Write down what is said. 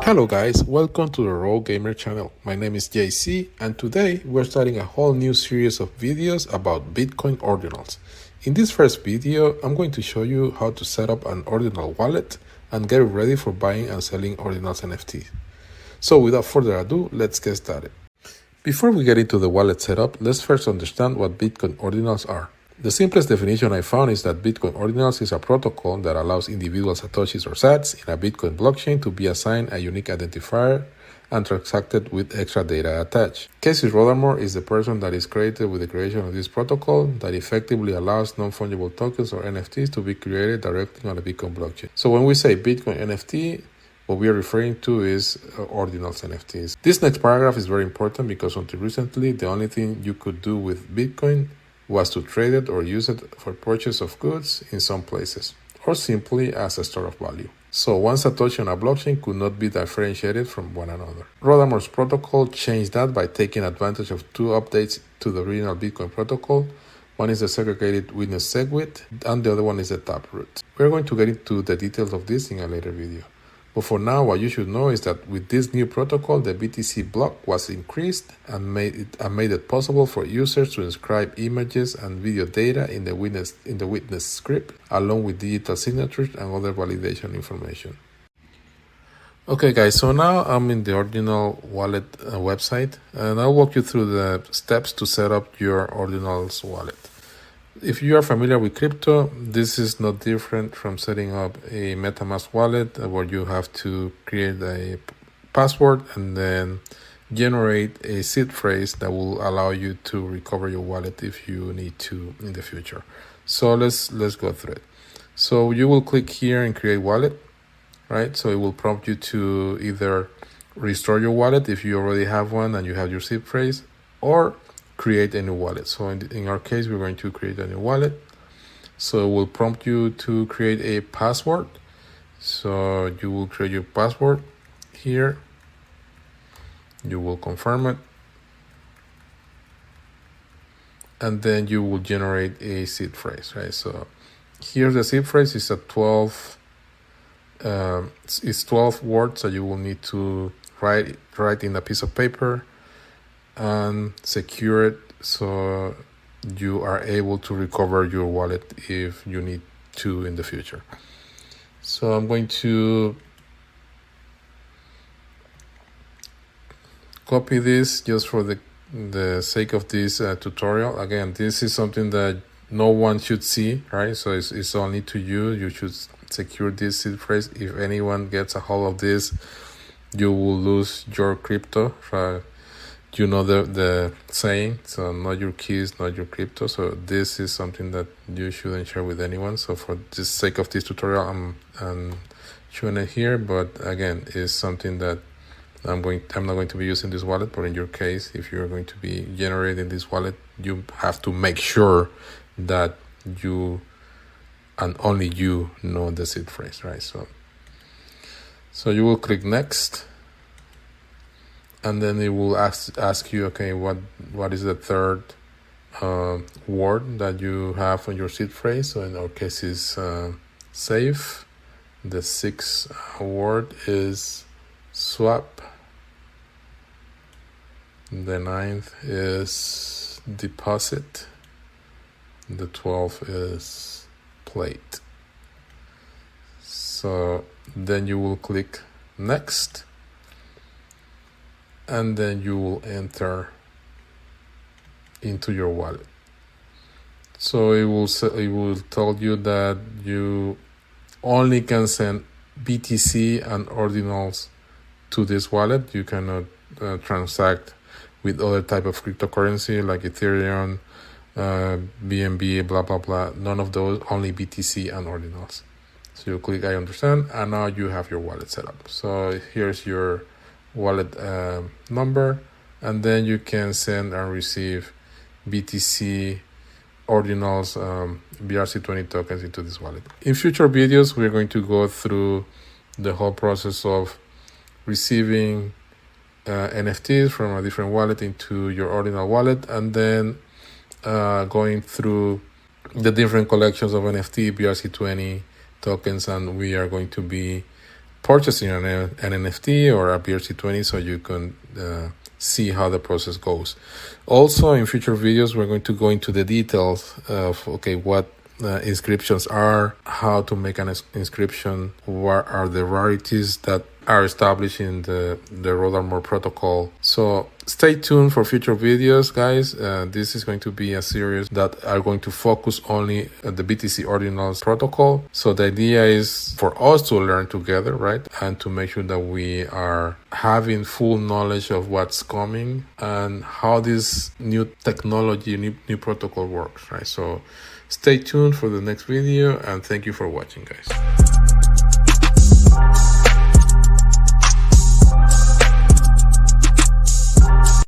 Hello guys, welcome to the Raw Gamer channel. My name is JC and today we're starting a whole new series of videos about Bitcoin Ordinals. In this first video, I'm going to show you how to set up an Ordinal wallet and get ready for buying and selling Ordinals NFTs. So without further ado, let's get started. Before we get into the wallet setup, let's first understand what Bitcoin Ordinals are. The simplest definition I found is that Bitcoin Ordinals is a protocol that allows individual satoshis or sats in a Bitcoin blockchain to be assigned a unique identifier and transacted with extra data attached. Casey Rothermore is the person that is credited with the creation of this protocol that effectively allows non-fungible tokens or NFTs to be created directly on the Bitcoin blockchain. So when we say Bitcoin NFT, what we are referring to is Ordinals NFTs. This next paragraph is very important because until recently, the only thing you could do with Bitcoin was to trade it or use it for purchase of goods in some places, or simply as a store of value. So one Satoshi on a blockchain could not be differentiated from one another. Rothermore's protocol changed that by taking advantage of two updates to the original Bitcoin protocol. One is the segregated witness SegWit, and the other one is the taproot. We're going to get into the details of this in a later video. But for now, what you should know is that with this new protocol, the BTC block was increased and made it possible for users to inscribe images and video data in the witness script, along with digital signatures and other validation information. Okay guys, so now I'm in the Ordinal wallet website, and I'll walk you through the steps to set up your Ordinals wallet. If you are familiar with crypto, this is not different from setting up a MetaMask wallet where you have to create a password and then generate a seed phrase that will allow you to recover your wallet if you need to in the future. So let's go through it. So you will click here and create wallet, right? So it will prompt you to either restore your wallet if you already have one and you have your seed phrase, or create a new wallet. So in our case, we're going to create a new wallet. So it will prompt you to create a password. So you will create your password here. You will confirm it. And then you will generate a seed phrase, right? So here's the seed phrase. It's 12 words that you will need to write in a piece of paper and secure it so you are able to recover your wallet if you need to in the future. So I'm going to copy this just for the sake of this tutorial. Again, this is something that no one should see, right? So it's only to you. You should secure this seed phrase. If anyone gets a hold of this, you will lose your crypto, right? You know the saying, so not your keys, not your crypto. So this is something that you shouldn't share with anyone. So for the sake of this tutorial, I'm showing it here. But again, it's something that I'm not going to be using this wallet. But in your case, if you're going to be generating this wallet, you have to make sure that you and only you know the seed phrase, right? So you will click next. And then it will ask you, okay, what is the third word that you have on your seed phrase? So in our case, is save. The sixth word is swap. The ninth is deposit. The 12th is plate. So then you will click next. And then you will enter into your wallet. So it will tell you that you only can send BTC and Ordinals to this wallet. You cannot transact with other type of cryptocurrency like Ethereum, BNB, blah blah blah. None of those. Only BTC and Ordinals. So you click I understand, and now you have your wallet set up. So here's your wallet number, and then you can send and receive BTC Ordinals BRC20 tokens into this wallet. In future videos, we're going to go through the whole process of receiving NFTs from a different wallet into your Ordinal wallet, and then going through the different collections of NFT BRC20 tokens, and we are going to be purchasing an NFT or a BRC20 so you can see how the process goes. Also, in future videos, we're going to go into the details of what inscriptions are, how to make an inscription, what are the rarities that are established in the Road Armor protocol. So stay tuned for future videos, guys. This is going to be a series that are going to focus only on the BTC Ordinals protocol. So the idea is for us to learn together, right? And to make sure that we are having full knowledge of what's coming and how this new technology, new protocol works, right? So stay tuned for the next video, and thank you for watching, guys.